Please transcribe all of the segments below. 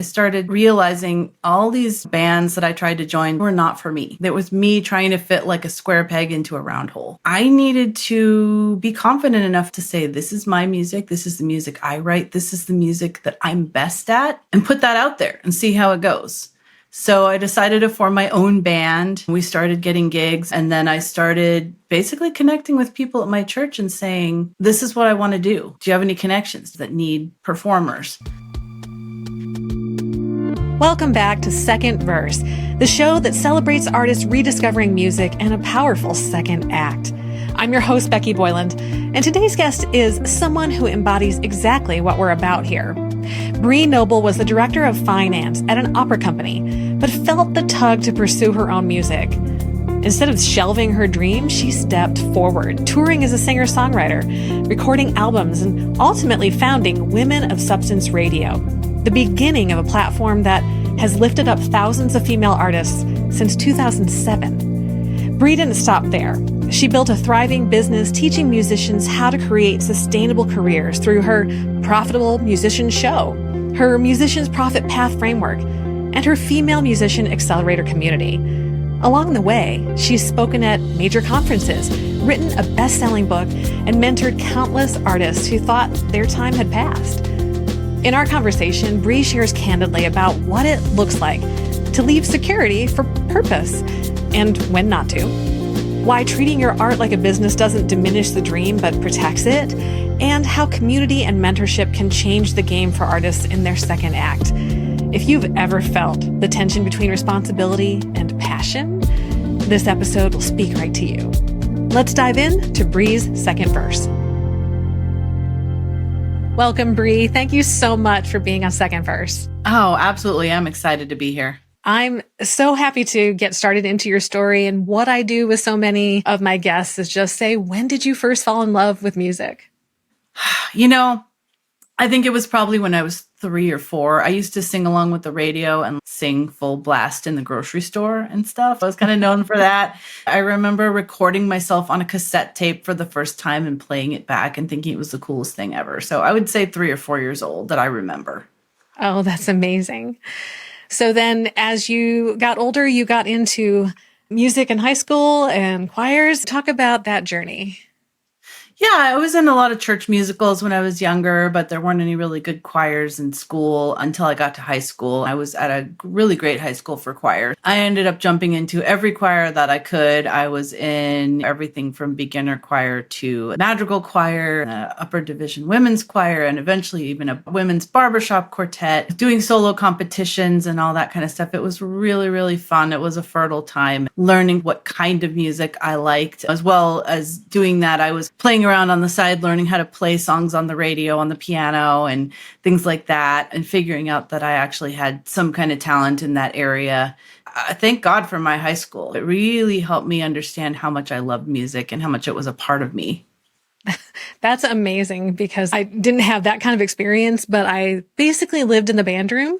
I started realizing all these bands that I tried to join were not for me. It was me trying to fit like a square peg into a round hole. I needed to be confident enough to say, this is my music. This is the music I write. This is the music that I'm best at, and put that out there and see how it goes. So I decided to form my own band. We started getting gigs, and then I started basically connecting with people at my church and saying, this is what I want to do. Do you have any connections that need performers? Welcome back to Second Verse, the show that celebrates artists rediscovering music and a powerful second act. I'm your host, Becky Boyland, and today's guest is someone who embodies exactly what we're about here. Bree Noble was the director of finance at an opera company, but felt the tug to pursue her own music. Instead of shelving her dream, she stepped forward, touring as a singer-songwriter, recording albums, and ultimately founding Women of Substance Radio, the beginning of a platform that has lifted up thousands of female artists since 2007. Bree didn't stop there. She built a thriving business teaching musicians how to create sustainable careers through her Profitable Musician Show, her Musician's Profit Path Framework, and her Female Musician Accelerator community. Along the way, she's spoken at major conferences, written a best-selling book, and mentored countless artists who thought their time had passed. In our conversation, Bree shares candidly about what it looks like to leave security for purpose and when not to, why treating your art like a business doesn't diminish the dream but protects it, and how community and mentorship can change the game for artists in their second act. If you've ever felt the tension between responsibility and passion, this episode will speak right to you. Let's dive in to Bree's second verse. Welcome, Bree. Thank you so much for being on Second Verse. Oh, absolutely. I'm excited to be here. I'm so happy to get started into your story. And what I do with so many of my guests is just say, when did you first fall in love with music? I think it was probably when I was 3 or 4. I used to sing along with the radio and sing full blast in the grocery store and stuff. I was kind of known for that. I remember recording myself on a cassette tape for the first time and playing it back and thinking it was the coolest thing ever. So I would say 3 or 4 years old that I remember. Oh, that's amazing. So then as you got older, you got into music in high school and choirs. Talk about that journey. Yeah, I was in a lot of church musicals when I was younger, but there weren't any really good choirs in school until I got to high school. I was at a really great high school for choir. I ended up jumping into every choir that I could. I was in everything from beginner choir to madrigal choir, upper division women's choir, and eventually even a women's barbershop quartet, doing solo competitions and all that kind of stuff. It was really, really fun. It was a fertile time learning what kind of music I liked. As well as doing that, I was playing around on the side, learning how to play songs on the radio, on the piano and things like that, and figuring out that I actually had some kind of talent in that area. Thank God for my high school. It really helped me understand how much I loved music and how much it was a part of me. That's amazing because I didn't have that kind of experience, but I basically lived in the band room,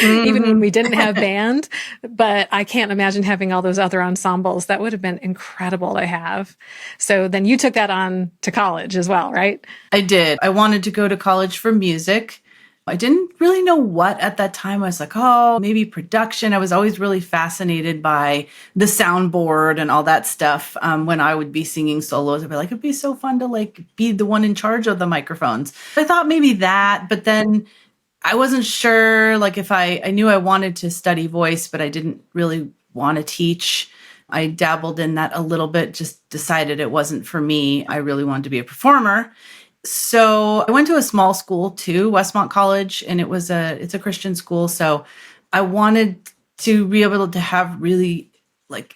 even when we didn't have band. But I can't imagine having all those other ensembles. That would have been incredible to have. So then you took that on to college as well, right? I did. I wanted to go to college for music. I didn't really know what at that time. I was like, maybe production. I was always really fascinated by the soundboard and all that stuff. When I would be singing solos, I'd be like, it'd be so fun to be the one in charge of the microphones. I thought maybe that, but then I wasn't sure, if I knew I wanted to study voice, but I didn't really want to teach. I dabbled in that a little bit, just decided it wasn't for me. I really wanted to be a performer. So I went to a small school too, Westmont College, and it's a Christian school. So I wanted to be able to have really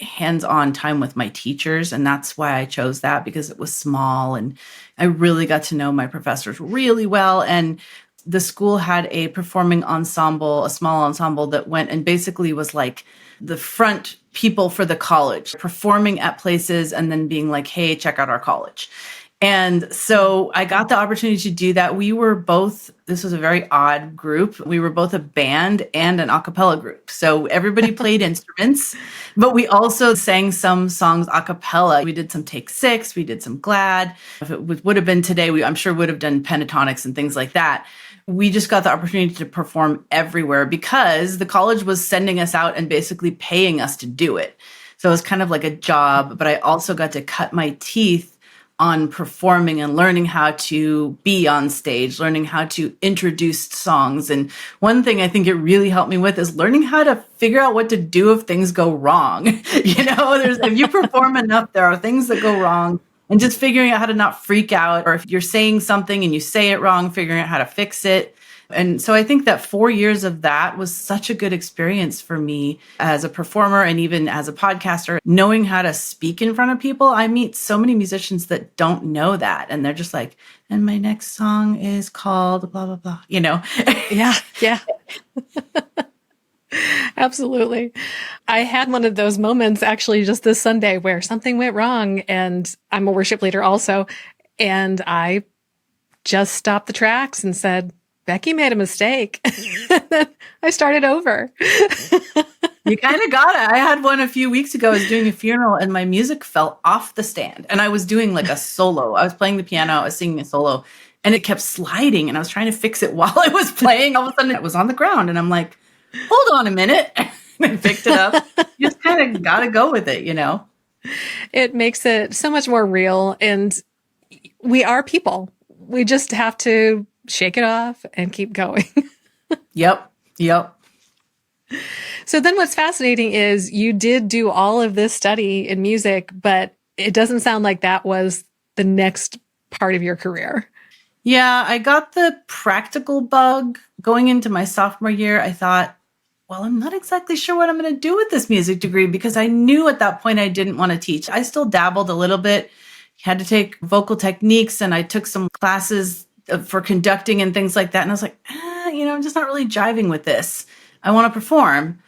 hands-on time with my teachers. And that's why I chose that, because it was small and I really got to know my professors really well. And the school had a performing ensemble, a small ensemble that went and basically was the front people for the college, performing at places and then being like, hey, check out our college. And so I got the opportunity to do that. This was a very odd group. We were both a band and an a cappella group. So everybody played instruments, but we also sang some songs a cappella. We did some Take 6, we did some Glad. If it would have been today, I'm sure would have done pentatonics and things like that. we just got the opportunity to perform everywhere because the college was sending us out and basically paying us to do it. So it was kind of like a job, but I also got to cut my teeth on performing and learning how to be on stage, learning how to introduce songs. And one thing I think it really helped me with is learning how to figure out what to do if things go wrong. If you perform enough, there are things that go wrong. And just figuring out how to not freak out, or if you're saying something and you say it wrong, figuring out how to fix it. And so I think that 4 years of that was such a good experience for me as a performer and even as a podcaster, knowing how to speak in front of people. I meet so many musicians that don't know that. And they're just like, and my next song is called blah, blah, blah, Yeah. Absolutely. I had one of those moments actually just this Sunday where something went wrong, and I'm a worship leader also. And I just stopped the tracks and said, Becky made a mistake. I started over. You kind of got it. I had one a few weeks ago. I was doing a funeral and my music fell off the stand and I was doing like a solo. I was playing the piano. I was singing a solo and it kept sliding and I was trying to fix it while I was playing. All of a sudden it was on the ground and I'm like, hold on a minute. And I picked it up. You just kind of got to go with it, It makes it so much more real. And we are people. We just have to shake it off and keep going. Yep. So then what's fascinating is you did do all of this study in music, but it doesn't sound like that was the next part of your career. Yeah, I got the practical bug going into my sophomore year. I thought, well, I'm not exactly sure what I'm going to do with this music degree because I knew at that point I didn't want to teach. I still dabbled a little bit, had to take vocal techniques, and I took some classes for conducting and things like that. And I was like, I'm just not really jiving with this. I want to perform,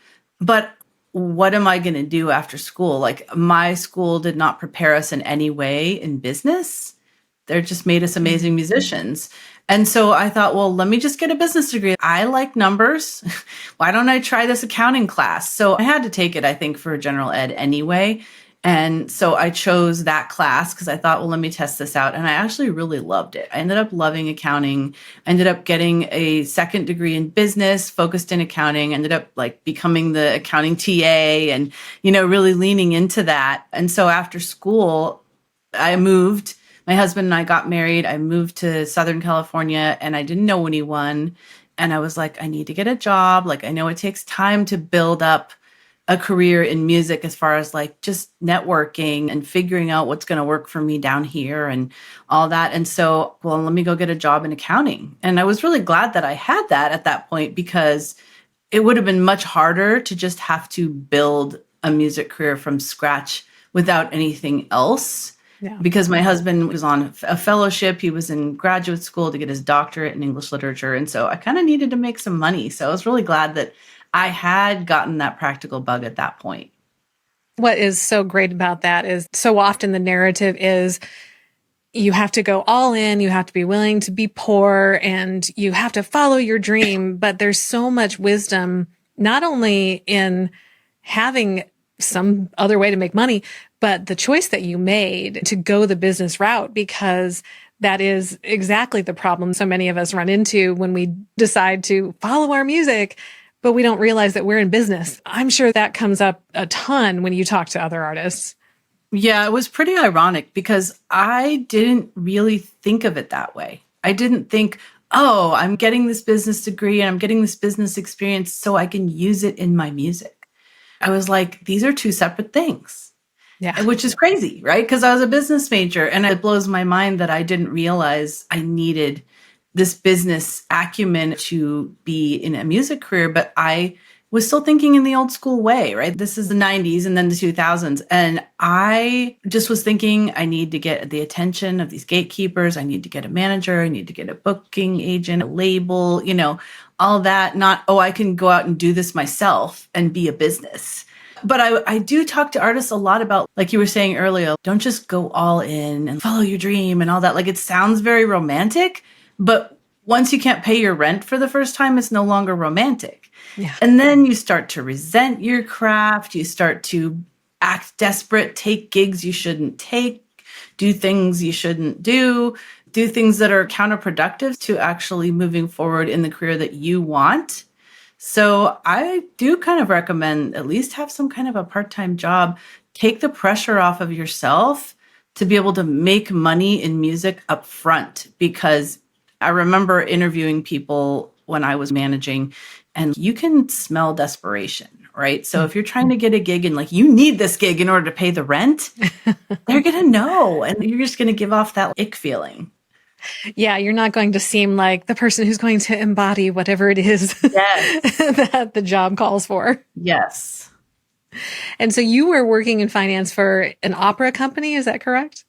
but what am I going to do after school? Like my school did not prepare us in any way in business. They just made us amazing musicians. And so I thought, well, let me just get a business degree. I like numbers. Why don't I try this accounting class? So I had to take it, I think, for general ed anyway. And so I chose that class because I thought, well, let me test this out. And I actually really loved it. I ended up loving accounting. I ended up getting a second degree in business, focused in accounting, ended up like becoming the accounting TA and, really leaning into that. And so after school, I moved. My husband and I got married. I moved to Southern California and I didn't know anyone. And I was like, I need to get a job. Like, I know it takes time to build up a career in music as far as like just networking and figuring out what's going to work for me down here and all that. And so, well, let me go get a job in accounting. And I was really glad that I had that at that point because it would have been much harder to just have to build a music career from scratch without anything else. Yeah. Because my husband was on a fellowship. He was in graduate school to get his doctorate in English literature. And so I kind of needed to make some money. So I was really glad that I had gotten that practical bug at that point. What is so great about that is so often the narrative is you have to go all in, you have to be willing to be poor, and you have to follow your dream. But there's so much wisdom, not only in having some other way to make money, but the choice that you made to go the business route, because that is exactly the problem so many of us run into when we decide to follow our music, but we don't realize that we're in business. I'm sure that comes up a ton when you talk to other artists. Yeah, it was pretty ironic because I didn't really think of it that way. I didn't think, oh, I'm getting this business degree and I'm getting this business experience so I can use it in my music. I was like, these are two separate things. Yeah. Which is crazy, right? Because I was a business major and it blows my mind that I didn't realize I needed this business acumen to be in a music career, but I was still thinking in the old school way, right? This is the 90s and then the 2000s. And I just was thinking I need to get the attention of these gatekeepers. I need to get a manager. I need to get a booking agent, a label, all that. Not, oh, I can go out and do this myself and be a business. But I do talk to artists a lot about, like you were saying earlier, don't just go all in and follow your dream and all that. Like it sounds very romantic, but once you can't pay your rent for the first time, it's no longer romantic. Yeah. And then you start to resent your craft. You start to act desperate, take gigs you shouldn't take, do things you shouldn't do, do things that are counterproductive to actually moving forward in the career that you want. So I do kind of recommend at least have some kind of a part-time job. Take the pressure off of yourself to be able to make money in music up front. Because I remember interviewing people when I was managing, and you can smell desperation, right? So if you're trying to get a gig and like you need this gig in order to pay the rent, they're going to know. And you're just going to give off that ick feeling. Yeah, you're not going to seem like the person who's going to embody whatever it is Yes. that the job calls for. Yes. And so you were working in finance for an opera company, is that correct?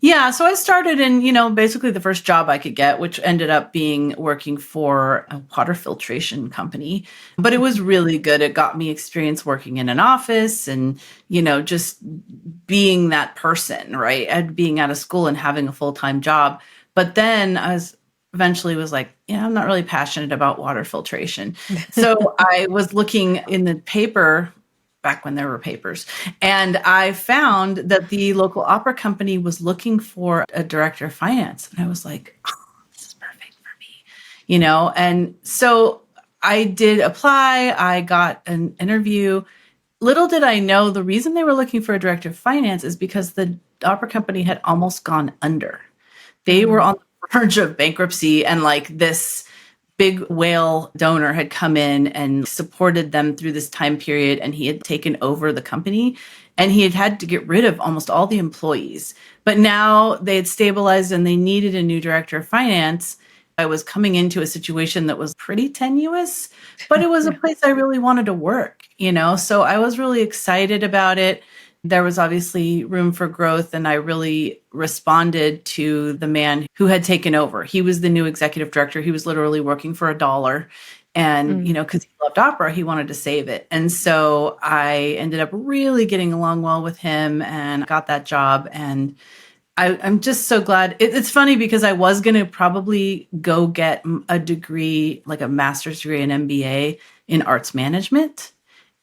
Yeah, so I started in, basically the first job I could get, which ended up being working for a water filtration company. But it was really good. It got me experience working in an office and, just being that person, right? And being out of school and having a full-time job. But then eventually was like, I'm not really passionate about water filtration. So I was looking in the paper back when there were papers. And I found that the local opera company was looking for a director of finance. And I was like, oh, this is perfect for me, And so I did apply. I got an interview. Little did I know the reason they were looking for a director of finance is because the opera company had almost gone under. They were on the verge of bankruptcy, and like this big whale donor had come in and supported them through this time period, and he had taken over the company, and he had to get rid of almost all the employees. But now they had stabilized and they needed a new director of finance. I was coming into a situation that was pretty tenuous, but it was a place I really wanted to work, So I was really excited about it. There was obviously room for growth, and I really responded to the man who had taken over. He was the new executive director. He was literally working for $1. And, because he loved opera, he wanted to save it. And so I ended up really getting along well with him and got that job. And I'm just so glad. It's funny because I was going to probably go get a degree, like a master's degree, an MBA in arts management.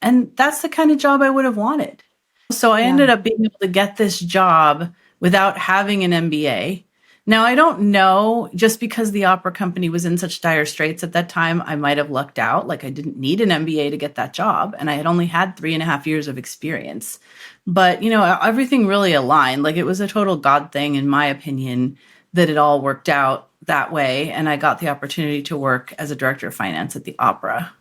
And that's the kind of job I would have wanted. So I ended up being able to get this job without having an MBA. Now, I don't know, just because the opera company was in such dire straits at that time, I might have lucked out. Like I didn't need an MBA to get that job. And I had only had 3.5 years of experience. But, everything really aligned. Like it was a total God thing, in my opinion, that it all worked out that way. And I got the opportunity to work as a director of finance at the opera.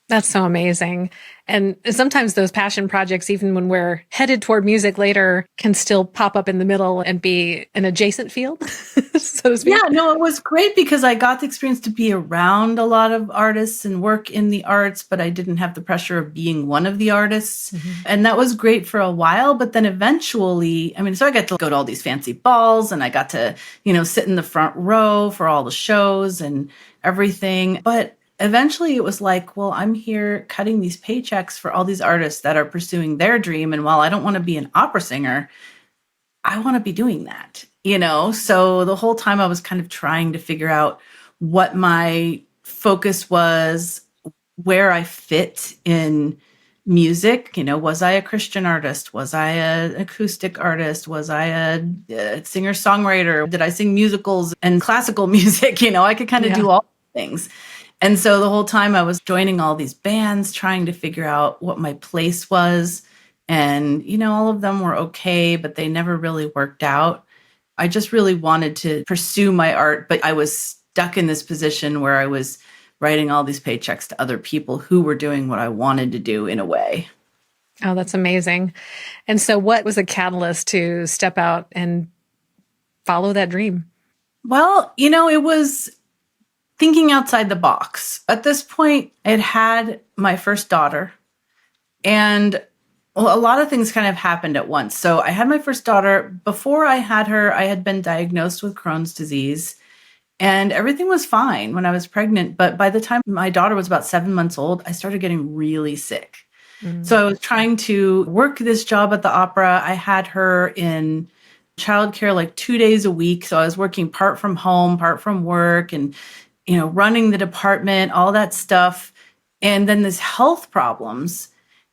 That's so amazing. And sometimes those passion projects, even when we're headed toward music later, can still pop up in the middle and be an adjacent field, so to speak. Yeah, no, it was great because I got the experience to be around a lot of artists and work in the arts, but I didn't have the pressure of being one of the artists. And that was great for a while. But then eventually, so I got to go to all these fancy balls, and I got to, sit in the front row for all the shows and everything. But eventually it was like, well, I'm here cutting these paychecks for all these artists that are pursuing their dream. And while I don't want to be an opera singer, I want to be doing that, So the whole time I was kind of trying to figure out what my focus was, where I fit in music. Was I a Christian artist? Was I an acoustic artist? Was I a singer-songwriter? Did I sing musicals and classical music? I could kind of do all things. And so the whole time I was joining all these bands, trying to figure out what my place was. And, all of them were okay, but they never really worked out. I just really wanted to pursue my art, but I was stuck in this position where I was writing all these paychecks to other people who were doing what I wanted to do in a way. Oh, that's amazing. And so what was a catalyst to step out and follow that dream? Well, it was thinking outside the box. At this point, I had my first daughter, and a lot of things kind of happened at once. So I had my first daughter. Before I had her, I had been diagnosed with Crohn's disease, and everything was fine when I was pregnant. But by the time my daughter was about 7 months old, I started getting really sick. So I was trying to work this job at the opera. I had her in childcare like 2 days a week. So I was working part from home, part from work, and running the department, all that stuff. And then this health problems.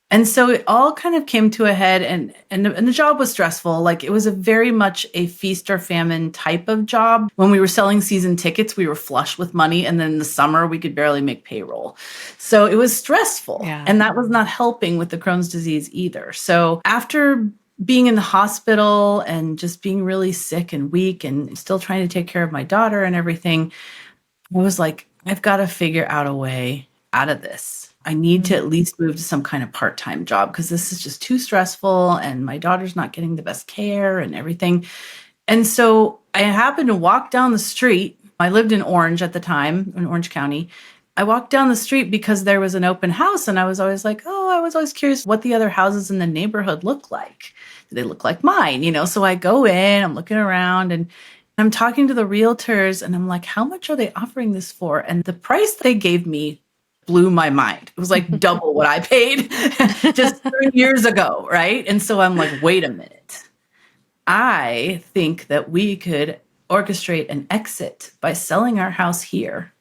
And so it all kind of came to a head, and the job was stressful. Like, it was a very much a feast or famine type of job. When we were selling season tickets, we were flush with money. And then in the summer, we could barely make payroll. So it was stressful. Yeah. And that was not helping with the Crohn's disease either. So after being in the hospital and just being really sick and weak and still trying to take care of my daughter and everything, I was like, I've got to figure out a way out of this. I need to at least move to some kind of part-time job because this is just too stressful and my daughter's not getting the best care and everything. And so I happened to walk down the street. I lived in Orange at the time, in Orange County. I walked down the street because there was an open house, and I was always like, I was always curious what the other houses in the neighborhood look like. Do they look like mine? So I go in, I'm looking around, and I'm talking to the realtors, and I'm like, how much are they offering this for? And the price they gave me blew my mind. It was like double what I paid just 3 years ago, right? And so I'm like, wait a minute. I think that we could orchestrate an exit by selling our house here.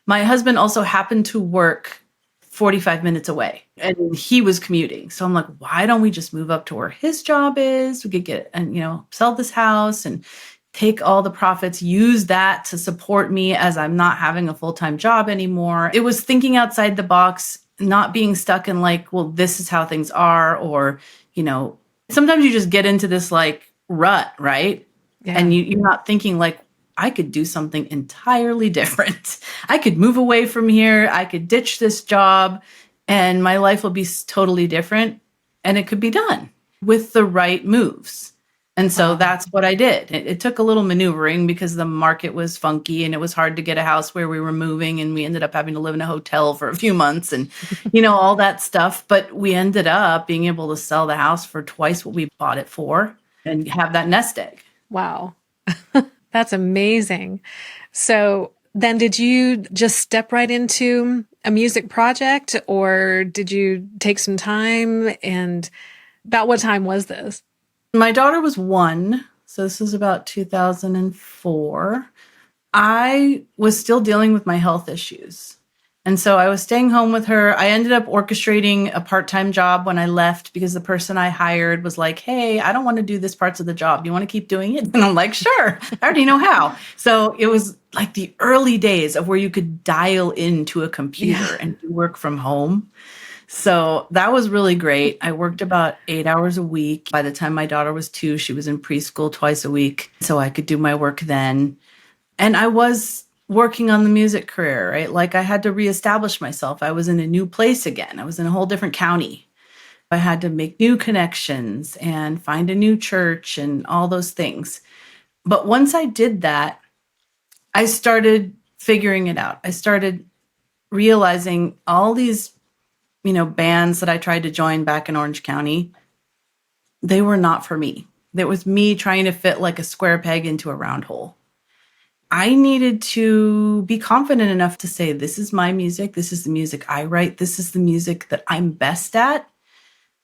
My husband also happened to work 45 minutes away, and he was commuting. So I'm like, why don't we just move up to where his job is? We could get and sell this house and take all the profits, use that to support me as I'm not having a full-time job anymore. It was thinking outside the box, not being stuck in like, well, this is how things are, or, sometimes you just get into this like rut, right? Yeah. And you're not thinking like, I could do something entirely different. I could move away from here. I could ditch this job and my life will be totally different. And it could be done with the right moves. And so that's what I did. It took a little maneuvering because the market was funky and it was hard to get a house where we were moving, and we ended up having to live in a hotel for a few months and, all that stuff. But we ended up being able to sell the house for twice what we bought it for and have that nest egg. Wow. That's amazing. So then did you just step right into a music project, or did you take some time? And about what time was this? My daughter was 1, so this was about 2004. I was still dealing with my health issues. And so I was staying home with her. I ended up orchestrating a part-time job when I left because the person I hired was like, hey, I don't want to do this parts of the job. Do you want to keep doing it? And I'm like, sure, I already know how. So it was like the early days of where you could dial into a computer and do work from home. So that was really great. I worked about 8 hours a week. By the time my daughter was 2, she was in preschool twice a week. So I could do my work then. And I was working on the music career, right? Like, I had to reestablish myself. I was in a new place again. I was in a whole different county. I had to make new connections and find a new church and all those things. But once I did that, I started figuring it out. I started realizing all these bands that I tried to join back in Orange County, they were not for me. That was me trying to fit like a square peg into a round hole. I needed to be confident enough to say, this is my music. This is the music I write. This is the music that I'm best at,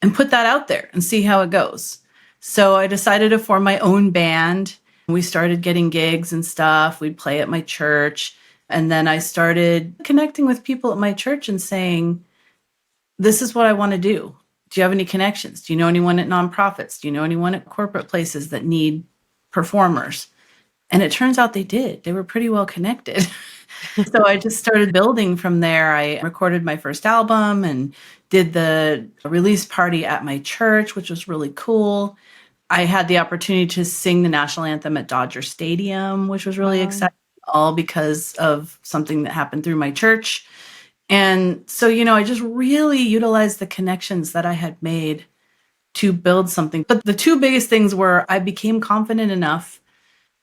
and put that out there and see how it goes. So I decided to form my own band. We started getting gigs and stuff. We'd play at my church. And then I started connecting with people at my church and saying, this is what I want to do. Do you have any connections? Do you know anyone at nonprofits? Do you know anyone at corporate places that need performers? And it turns out they did. They were pretty well connected. So I just started building from there. I recorded my first album and did the release party at my church, which was really cool. I had the opportunity to sing the national anthem at Dodger Stadium, which was really exciting, all because of something that happened through my church. And so, I just really utilized the connections that I had made to build something. But the two biggest things were I became confident enough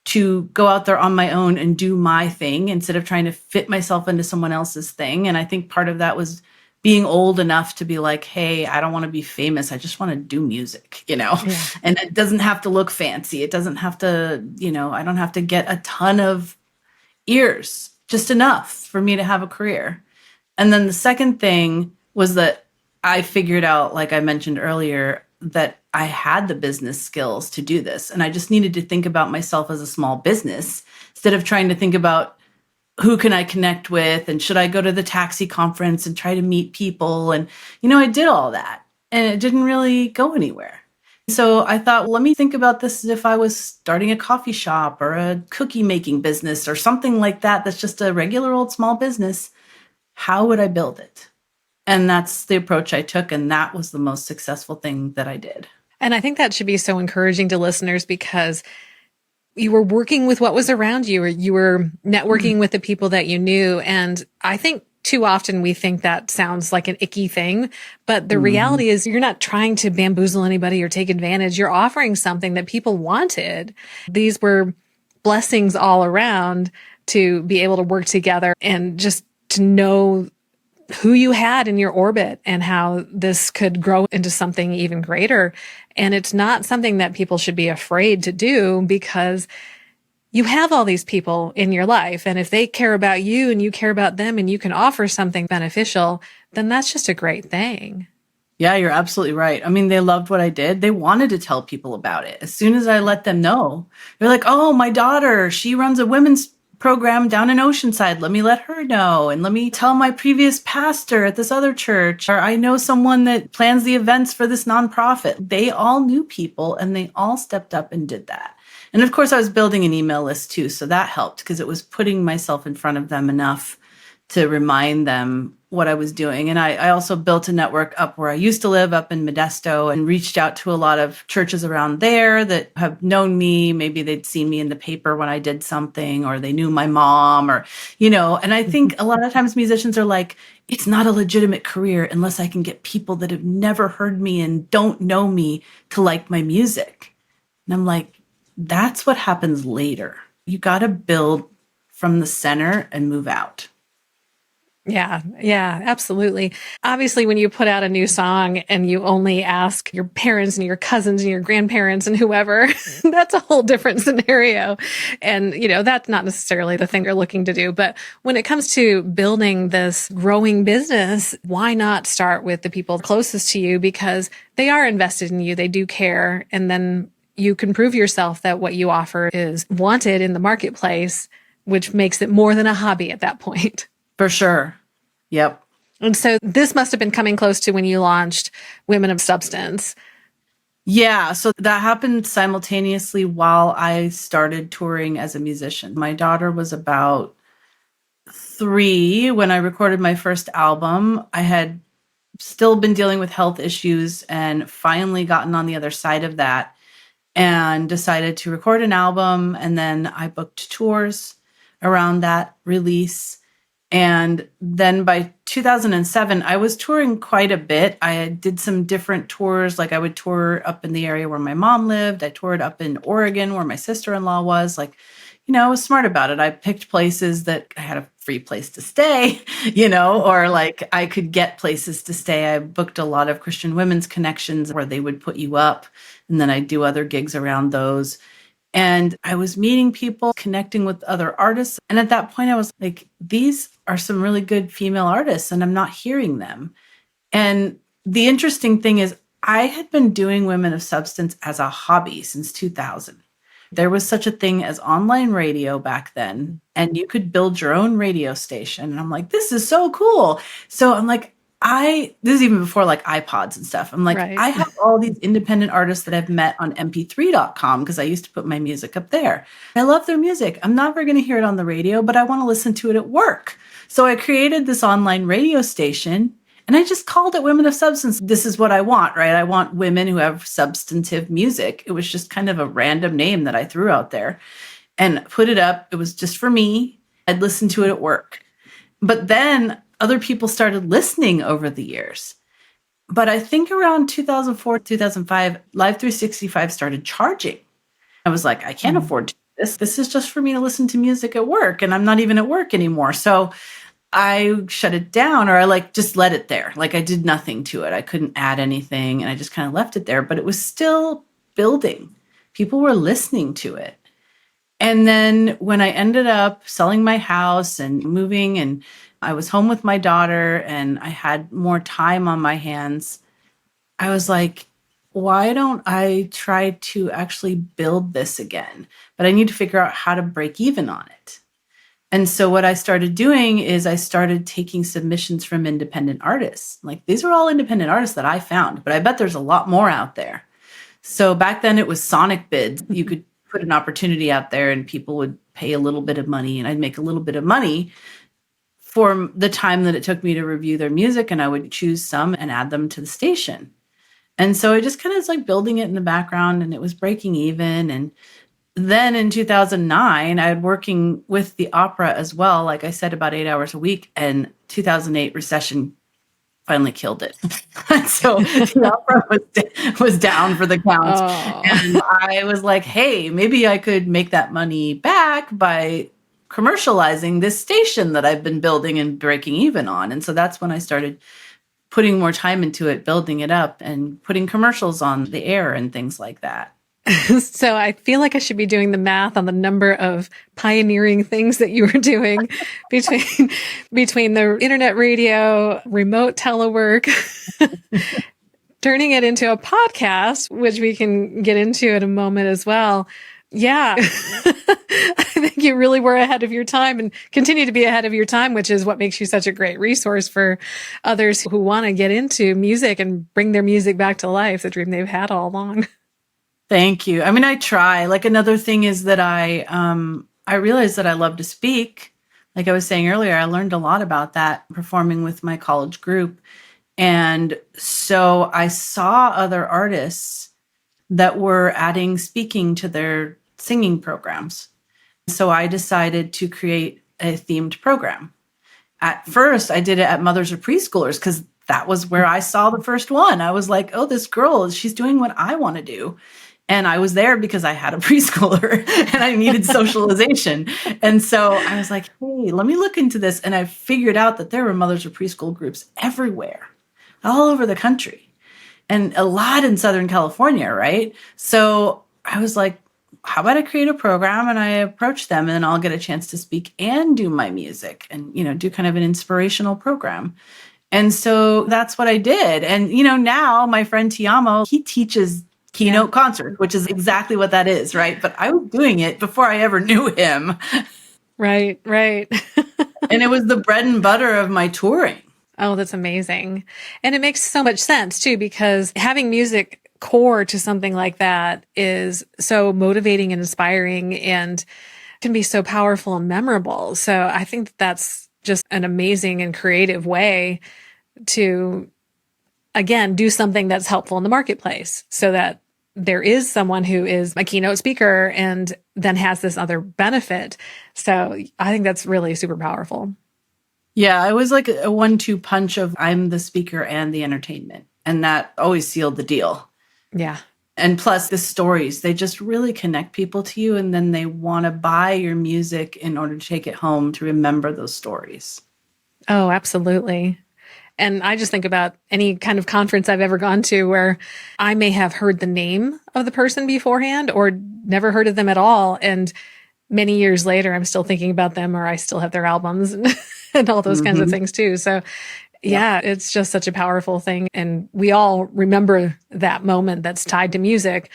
to go out there on my own and do my thing instead of trying to fit myself into someone else's thing. And I think part of that was being old enough to be like, hey, I don't want to be famous. I just want to do music, Yeah. And it doesn't have to look fancy. It doesn't have to, I don't have to get a ton of ears, just enough for me to have a career. And then the second thing was that I figured out, like I mentioned earlier, that I had the business skills to do this. And I just needed to think about myself as a small business instead of trying to think about who can I connect with and should I go to the taxi conference and try to meet people. And, I did all that. and it didn't really go anywhere. So I thought, let me think about this as if I was starting a coffee shop or a cookie making business or something like that. That's just a regular old small business. How would I build it? And that's the approach I took. And that was the most successful thing that I did. And I think that should be so encouraging to listeners because you were working with what was around you, or you were networking with the people that you knew. And I think too often we think that sounds like an icky thing, but the reality is you're not trying to bamboozle anybody or take advantage. You're offering something that people wanted. These were blessings all around to be able to work together and just to know who you had in your orbit and how this could grow into something even greater. And it's not something that people should be afraid to do because you have all these people in your life. And if they care about you and you care about them and you can offer something beneficial, then that's just a great thing. Yeah, you're absolutely right. I mean, they loved what I did. They wanted to tell people about it. As soon as I let them know, they're like, oh, my daughter, she runs a women's program down in Oceanside. Let me let her know. And let me tell my previous pastor at this other church, or I know someone that plans the events for this nonprofit. They all knew people and they all stepped up and did that. And of course, I was building an email list too. So that helped because it was putting myself in front of them enough to remind them what I was doing. And I also built a network up where I used to live up in Modesto and reached out to a lot of churches around there that have known me. Maybe they'd seen me in the paper when I did something, or they knew my mom, or, and I think a lot of times musicians are like, it's not a legitimate career unless I can get people that have never heard me and don't know me to like my music. And I'm like, that's what happens later. You got to build from the center and move out. Yeah, absolutely. Obviously, when you put out a new song and you only ask your parents and your cousins and your grandparents and whoever, that's a whole different scenario. And, that's not necessarily the thing you're looking to do. But when it comes to building this growing business, why not start with the people closest to you because they are invested in you, they do care. And then you can prove yourself that what you offer is wanted in the marketplace, which makes it more than a hobby at that point. For sure. Yep. And so this must have been coming close to when you launched Women of Substance. Yeah. So that happened simultaneously while I started touring as a musician. My daughter was about 3 when I recorded my first album. I had still been dealing with health issues and finally gotten on the other side of that and decided to record an album. And then I booked tours around that release. And then by 2007, I was touring quite a bit. I did some different tours. Like I would tour up in the area where my mom lived. I toured up in Oregon where my sister-in-law was. I was smart about it. I picked places that I had a free place to stay, or like I could get places to stay. I booked a lot of Christian women's connections where they would put you up. And then I'd do other gigs around those. And I was meeting people, connecting with other artists. And at that point, I was like, these are some really good female artists, and I'm not hearing them. And the interesting thing is, I had been doing Women of Substance as a hobby since 2000. There was such a thing as online radio back then, and you could build your own radio station. And I'm like, this is so cool. So I'm like, this is even before like iPods and stuff. I'm like, right. I have all these independent artists that I've met on mp3.com because I used to put my music up there. I love their music. I'm never going to hear it on the radio, but I want to listen to it at work. So I created this online radio station and I just called it Women of Substance. This is what I want, right? I want women who have substantive music. It was just kind of a random name that I threw out there and put it up. It was just for me. I'd listen to it at work. But then other people started listening over the years. But I think around 2004, 2005, Live 365 started charging. I was like, I can't afford to do this. This is just for me to listen to music at work, and I'm not even at work anymore. So I shut it down, or I just let it there. I did nothing to it. I couldn't add anything, and I just kind of left it there. But it was still building. People were listening to it. And then when I ended up selling my house and moving, and I was home with my daughter and I had more time on my hands, I was like, why don't I try to actually build this again? But I need to figure out how to break even on it. And so what I started doing is I started taking submissions from independent artists. Like, these are all independent artists that I found, but I bet there's a lot more out there. So back then it was Sonic bids. You could put an opportunity out there and people would pay a little bit of money, and I'd make a little bit of money for the time that it took me to review their music, and I would choose some and add them to the station. And so I just kind of was like building it in the background, and it was breaking even. And then in 2009, I had working with the opera as well, like I said, about 8 hours a week, and 2008 recession finally killed it. So the opera was down for the count. Oh. And I was like, hey, maybe I could make that money back by commercializing this station that I've been building and breaking even on. And so that's when I started putting more time into it, building it up and putting commercials on the air and things like that. So I feel like I should be doing the math on the number of pioneering things that you were doing between the internet radio, remote telework, turning it into a podcast, which we can get into in a moment as well. Yeah, I think you really were ahead of your time and continue to be ahead of your time, which is what makes you such a great resource for others who want to get into music and bring their music back to life, the dream they've had all along. Thank you. I mean, I try. Like, another thing is that I realized that I love to speak. Like I was saying earlier, I learned a lot about that performing with my college group. And so I saw other artists that were adding speaking to their singing programs. So I decided to create a themed program. At first, I did it at mothers of preschoolers because that was where I saw the first one. I was like, oh, this girl, she's doing what I want to do. And I was there because I had a preschooler and I needed socialization. And so I was like, hey, let me look into this. And I figured out that there were mothers of preschool groups everywhere, all over the country, and a lot in Southern California, right? So I was like, how about I create a program and I approach them, and then I'll get a chance to speak and do my music and, do kind of an inspirational program. And so that's what I did. And, now my friend Tiamo, he teaches Keynote concert, which is exactly what that is, right? But I was doing it before I ever knew him. Right. And it was the bread and butter of my touring. Oh, that's amazing. And it makes so much sense too, because having music core to something like that is so motivating and inspiring and can be so powerful and memorable. So I think that's just an amazing and creative way to, again, do something that's helpful in the marketplace so that there is someone who is a keynote speaker and then has this other benefit. So I think that's really super powerful. Yeah, it was like a 1-2 punch of I'm the speaker and the entertainment. And that always sealed the deal. Yeah. And plus the stories, they just really connect people to you. And then they want to buy your music in order to take it home to remember those stories. Oh, absolutely. And I just think about any kind of conference I've ever gone to where I may have heard the name of the person beforehand or never heard of them at all. And many years later, I'm still thinking about them, or I still have their albums and all those kinds of things too. So yeah, it's just such a powerful thing. And we all remember that moment that's tied to music,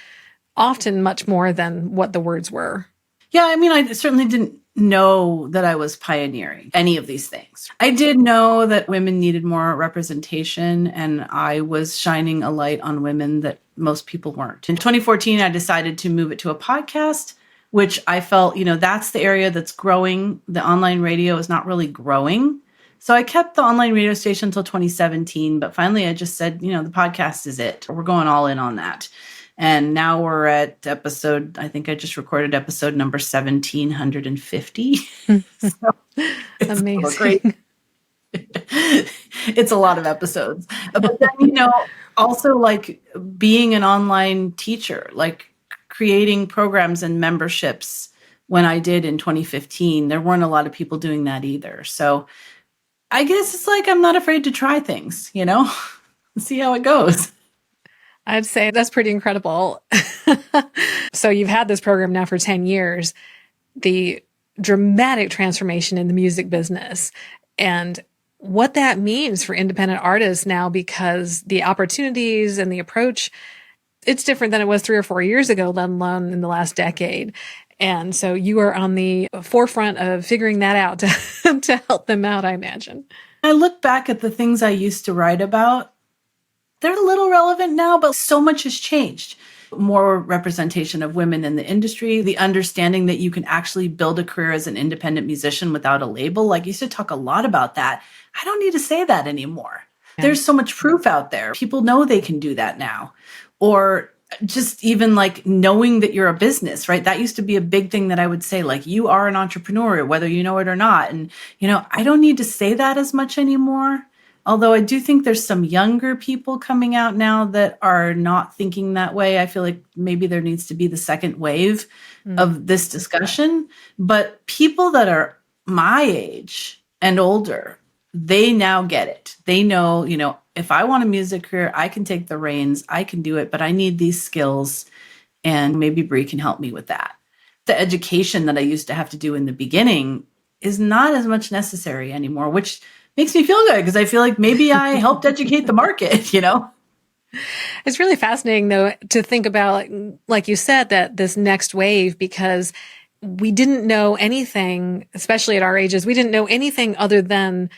often much more than what the words were. Yeah, I mean, I certainly didn't know that I was pioneering any of these things. I did know that women needed more representation, and I was shining a light on women that most people weren't. In 2014, I decided to move it to a podcast, which I felt, that's the area that's growing. The online radio is not really growing. So I kept the online radio station until 2017, but finally I just said, the podcast is it. We're going all in on that. And now we're at I think I just recorded episode number 1750. So it's amazing. Great. It's a lot of episodes. But then, also like being an online teacher, like creating programs and memberships when I did in 2015, there weren't a lot of people doing that either. So I guess it's like I'm not afraid to try things, see how it goes. I'd say that's pretty incredible. So you've had this program now for 10 years, the dramatic transformation in the music business and what that means for independent artists now, because the opportunities and the approach, it's different than it was 3 or 4 years ago, let alone in the last decade. And so you are on the forefront of figuring that out to help them out, I imagine. I look back at the things I used to write about. They're a little relevant now, but so much has changed. More representation of women in the industry, the understanding that you can actually build a career as an independent musician without a label. Like, you used to talk a lot about that. I don't need to say that anymore. Yeah. There's so much proof out there. People know they can do that now. Or just even like knowing that you're a business, right? That used to be a big thing that I would say, like, you are an entrepreneur, whether you know it or not. And, I don't need to say that as much anymore. Although I do think there's some younger people coming out now that are not thinking that way. I feel like maybe there needs to be the second wave of this discussion. But people that are my age and older, they now get it. They know, if I want a music career, I can take the reins, I can do it, but I need these skills, and maybe Bree can help me with that. The education that I used to have to do in the beginning is not as much necessary anymore, which makes me feel good because I feel like maybe I helped educate the market, It's really fascinating, though, to think about, like you said, that this next wave, because we didn't know anything, especially at our ages, we didn't know anything other than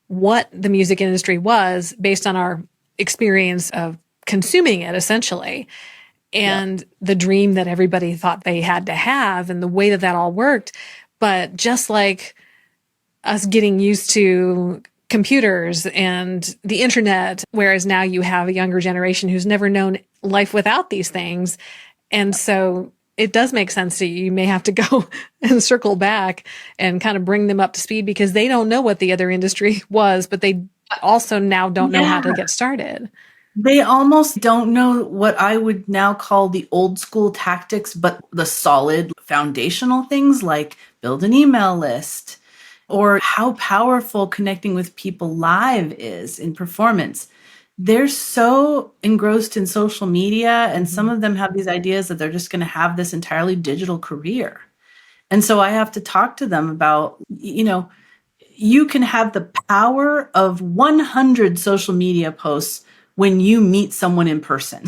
what the music industry was based on our experience of consuming it, essentially. And the dream that everybody thought they had to have and the way that all worked. But just like us getting used to computers and the internet, whereas now you have a younger generation who's never known life without these things. And so it does make sense that you may have to go and circle back and kind of bring them up to speed because they don't know what the other industry was, but they also now don't know how to get started. They almost don't know what I would now call the old school tactics, but the solid foundational things like build an email list, or how powerful connecting with people live is in performance. They're so engrossed in social media, and some of them have these ideas that they're just going to have this entirely digital career. And so I have to talk to them about, you can have the power of 100 social media posts when you meet someone in person.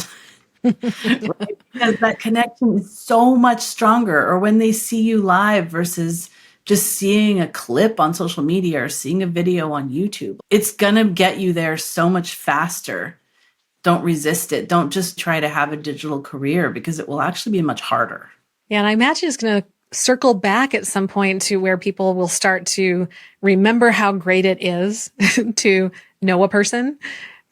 Right? Because that connection is so much stronger, or when they see you live versus just seeing a clip on social media or seeing a video on YouTube. It's going to get you there so much faster. Don't resist it. Don't just try to have a digital career because it will actually be much harder. Yeah, and I imagine it's going to circle back at some point to where people will start to remember how great it is to know a person,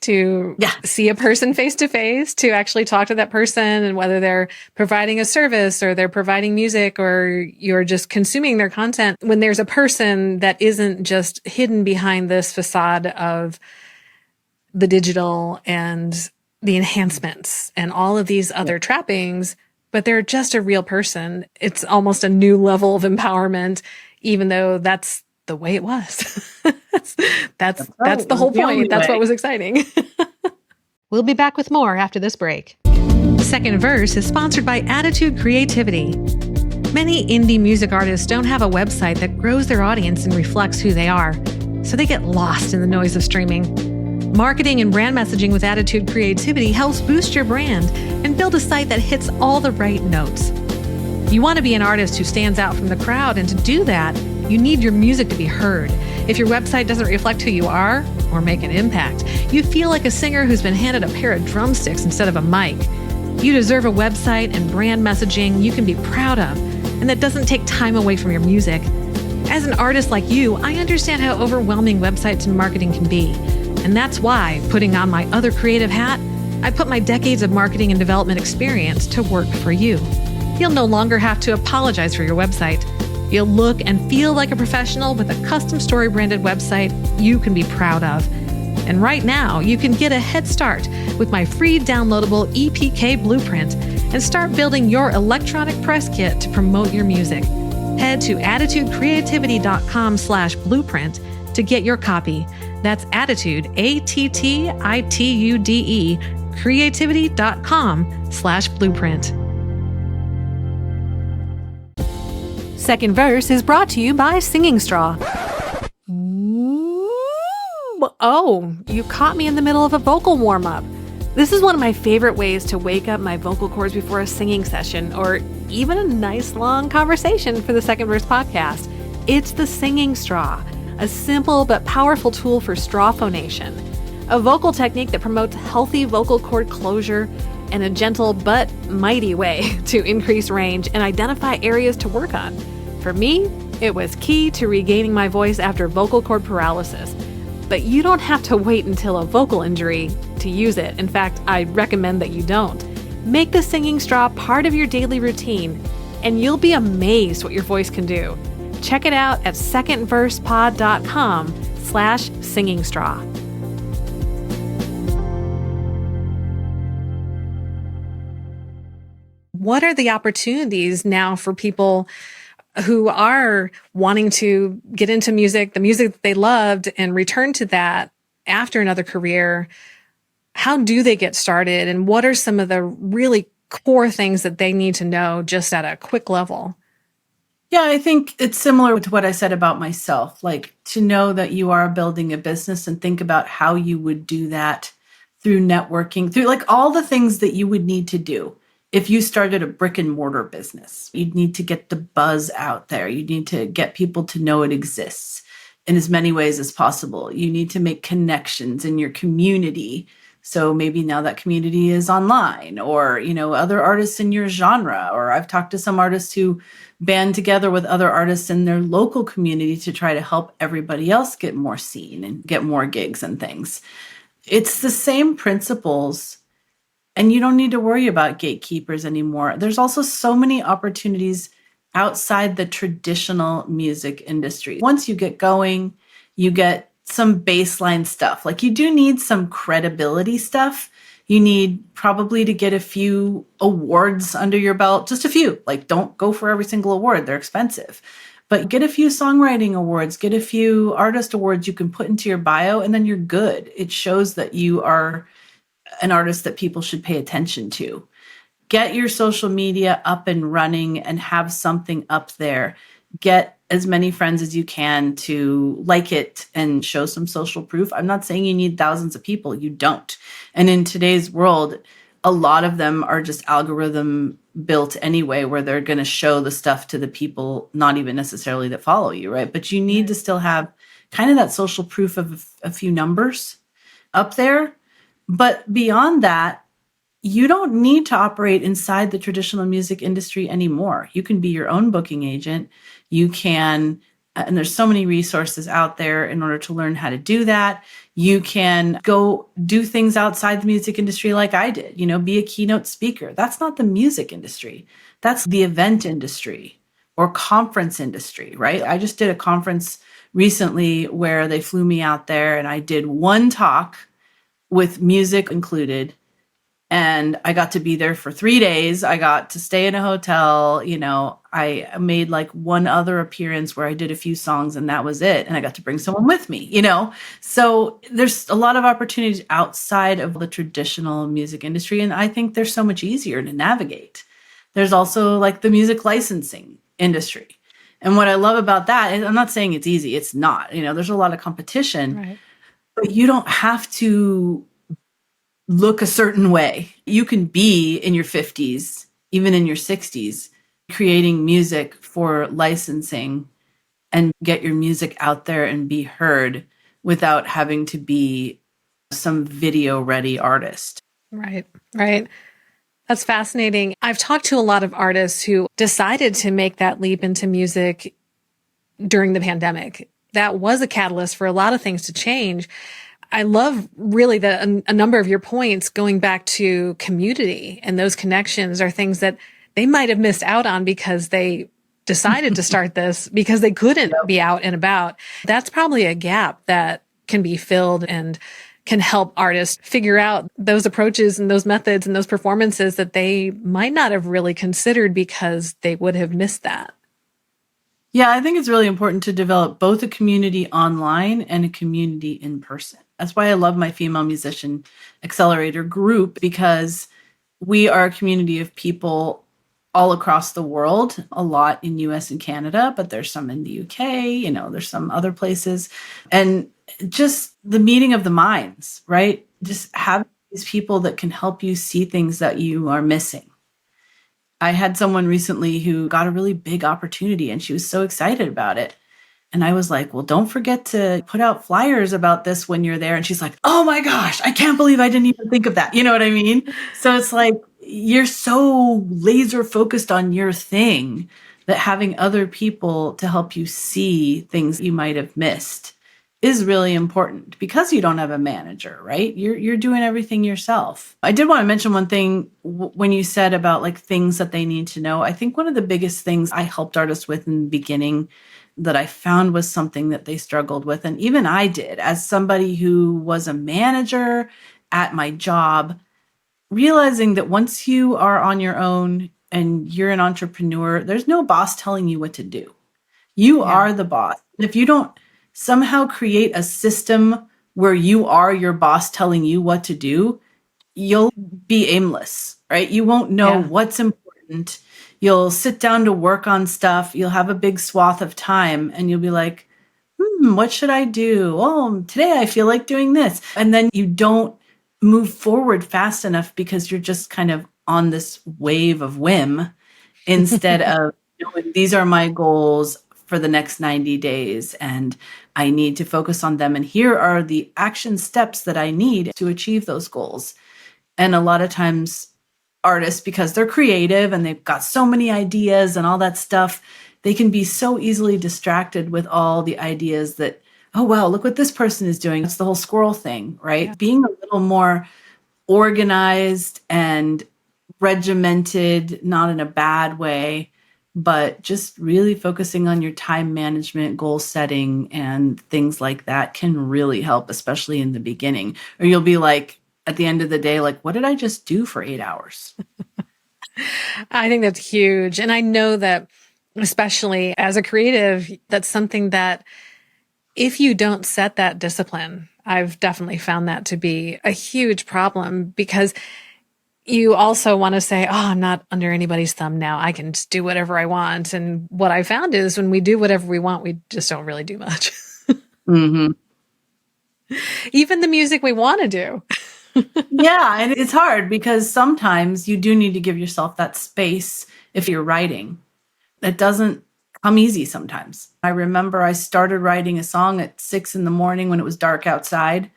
to see a person face to face, to actually talk to that person, and whether they're providing a service or they're providing music or you're just consuming their content, when there's a person that isn't just hidden behind this facade of the digital and the enhancements and all of these other trappings, but they're just a real person. It's almost a new level of empowerment, even though that's the way it was. That's the whole point. That's what was exciting. We'll be back with more after this break. Second Verse is sponsored by Attitude Creativity. Many indie music artists don't have a website that grows their audience and reflects who they are, so they get lost in the noise of streaming. Marketing and brand messaging with Attitude Creativity helps boost your brand and build a site that hits all the right notes. You want to be an artist who stands out from the crowd, and to do that, you need your music to be heard. If your website doesn't reflect who you are or make an impact, you feel like a singer who's been handed a pair of drumsticks instead of a mic. You deserve a website and brand messaging you can be proud of, and that doesn't take time away from your music. As an artist like you, I understand how overwhelming websites and marketing can be. And that's why, putting on my other creative hat, I put my decades of marketing and development experience to work for you. You'll no longer have to apologize for your website. You'll look and feel like a professional with a custom story branded website you can be proud of. And right now, you can get a head start with my free downloadable EPK blueprint and start building your electronic press kit to promote your music. Head to attitudecreativity.com/blueprint to get your copy. That's Attitude, ATTITUDE, creativity.com/blueprint. Second Verse is brought to you by Singing Straw. Oh, you caught me in the middle of a vocal warm-up. This is one of my favorite ways to wake up my vocal cords before a singing session, or even a nice long conversation for the Second Verse podcast. It's the singing straw, a simple but powerful tool for straw phonation, a vocal technique that promotes healthy vocal cord closure and a gentle but mighty way to increase range and identify areas to work on. For me, it was key to regaining my voice after vocal cord paralysis. But you don't have to wait until a vocal injury to use it. In fact, I recommend that you don't. Make the singing straw part of your daily routine, and you'll be amazed what your voice can do. Check it out at secondversepod.com/singing straw. What are the opportunities now for people who are wanting to get into music, the music that they loved, and return to that after another career? How do they get started? And what are some of the really core things that they need to know just at a quick level? Yeah, I think it's similar to what I said about myself, like to know that you are building a business and think about how you would do that through networking, through like all the things that you would need to do. If you started a brick and mortar business, you'd need to get the buzz out there. You need to get people to know it exists in as many ways as possible. You need to make connections in your community. So maybe now that community is online or, other artists in your genre. Or I've talked to some artists who band together with other artists in their local community to try to help everybody else get more seen and get more gigs and things. It's the same principles. And you don't need to worry about gatekeepers anymore. There's also so many opportunities outside the traditional music industry. Once you get going, you get some baseline stuff. Like you do need some credibility stuff. You need probably to get a few awards under your belt, just a few. Like don't go for every single award. They're expensive. But get a few songwriting awards, get a few artist awards you can put into your bio, and then you're good. It shows that you are an artist that people should pay attention to. Get your social media up and running and have something up there. Get as many friends as you can to like it and show some social proof. I'm not saying you need thousands of people. You don't. And in today's world, a lot of them are just algorithm built anyway, where they're going to show the stuff to the people, not even necessarily that follow you, right? But you need to still have kind of that social proof of a few numbers up there. But beyond that, you don't need to operate inside the traditional music industry anymore. You can be your own booking agent. You can, and there's so many resources out there in order to learn how to do that. You can go do things outside the music industry like I did, be a keynote speaker. That's not the music industry. That's the event industry or conference industry, right? I just did a conference recently where they flew me out there and I did one talk with music included. And I got to be there for 3 days. I got to stay in a hotel. I made like one other appearance where I did a few songs and that was it. And I got to bring someone with me, So there's a lot of opportunities outside of the traditional music industry. And I think they're so much easier to navigate. There's also like the music licensing industry. And what I love about that is I'm not saying it's easy. It's not, there's a lot of competition. Right. But you don't have to look a certain way. You can be in your 50s, even in your 60s, creating music for licensing and get your music out there and be heard without having to be some video-ready artist. Right, right. That's fascinating. I've talked to a lot of artists who decided to make that leap into music during the pandemic. That was a catalyst for a lot of things to change. I love really a number of your points going back to community, and those connections are things that they might have missed out on because they decided to start this because they couldn't be out and about. That's probably a gap that can be filled and can help artists figure out those approaches and those methods and those performances that they might not have really considered because they would have missed that. Yeah, I think it's really important to develop both a community online and a community in person. That's why I love my Female Musician Accelerator group, because we are a community of people all across the world, a lot in US and Canada, but there's some in the UK, there's some other places. And just the meeting of the minds, right? Just having these people that can help you see things that you are missing. I had someone recently who got a really big opportunity and she was so excited about it. And I was like, well, don't forget to put out flyers about this when you're there. And she's like, oh my gosh, I can't believe I didn't even think of that. You know what I mean? So it's like you're so laser focused on your thing that having other people to help you see things you might have missed is really important because you don't have a manager, right? You're doing everything yourself. I did want to mention one thing when you said about like things that they need to know. I think one of the biggest things I helped artists with in the beginning that I found was something that they struggled with, and even I did as somebody who was a manager at my job, realizing that once you are on your own and you're an entrepreneur, there's no boss telling you what to do. You are the boss. And if you don't somehow create a system where you are your boss telling you what to do, you'll be aimless, right? You won't know what's important. You'll sit down to work on stuff. You'll have a big swath of time and you'll be like, what should I do? Oh, today I feel like doing this. And then you don't move forward fast enough because you're just kind of on this wave of whim instead of knowing these are my goals for the next 90 days and I need to focus on them. And here are the action steps that I need to achieve those goals. And a lot of times artists, because they're creative and they've got so many ideas and all that stuff, they can be so easily distracted with all the ideas that, oh, wow, look what this person is doing. It's the whole squirrel thing, right? Yeah. Being a little more organized and regimented, not in a bad way, but just really focusing on your time management, goal setting, and things like that can really help, especially in the beginning. Or you'll be like, at the end of the day, like, what did I just do for 8 hours? I think that's huge. And I know that, especially as a creative, that's something that if you don't set that discipline, I've definitely found that to be a huge problem because you also want to say, oh, I'm not under anybody's thumb now. I can just do whatever I want. And what I found is when we do whatever we want, we just don't really do much. Mm-hmm. Even the music we want to do. Yeah, and it's hard because sometimes you do need to give yourself that space if you're writing. It doesn't come easy sometimes. I remember I started writing a song at 6 a.m. when it was dark outside.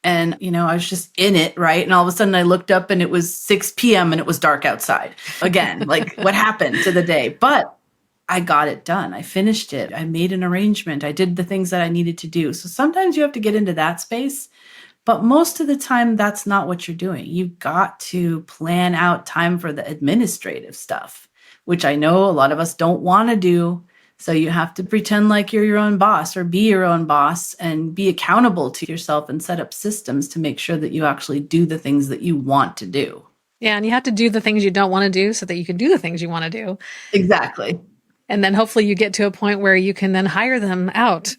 And, I was just in it, right? And all of a sudden I looked up and it was 6 p.m. and it was dark outside. Again, like what happened to the day? But I got it done. I finished it. I made an arrangement. I did the things that I needed to do. So sometimes you have to get into that space. But most of the time, that's not what you're doing. You've got to plan out time for the administrative stuff, which I know a lot of us don't want to do. So you have to pretend like you're your own boss or be your own boss and be accountable to yourself and set up systems to make sure that you actually do the things that you want to do. Yeah, and you have to do the things you don't want to do so that you can do the things you want to do. Exactly. And then hopefully you get to a point where you can then hire them out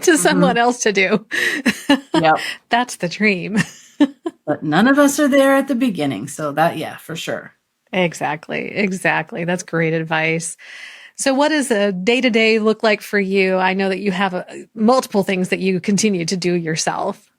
to someone else to do. Yep. That's the dream. But none of us are there at the beginning. So that, yeah, for sure. Exactly. That's great advice. So what does a day-to-day look like for you? I know that you have multiple things that you continue to do yourself.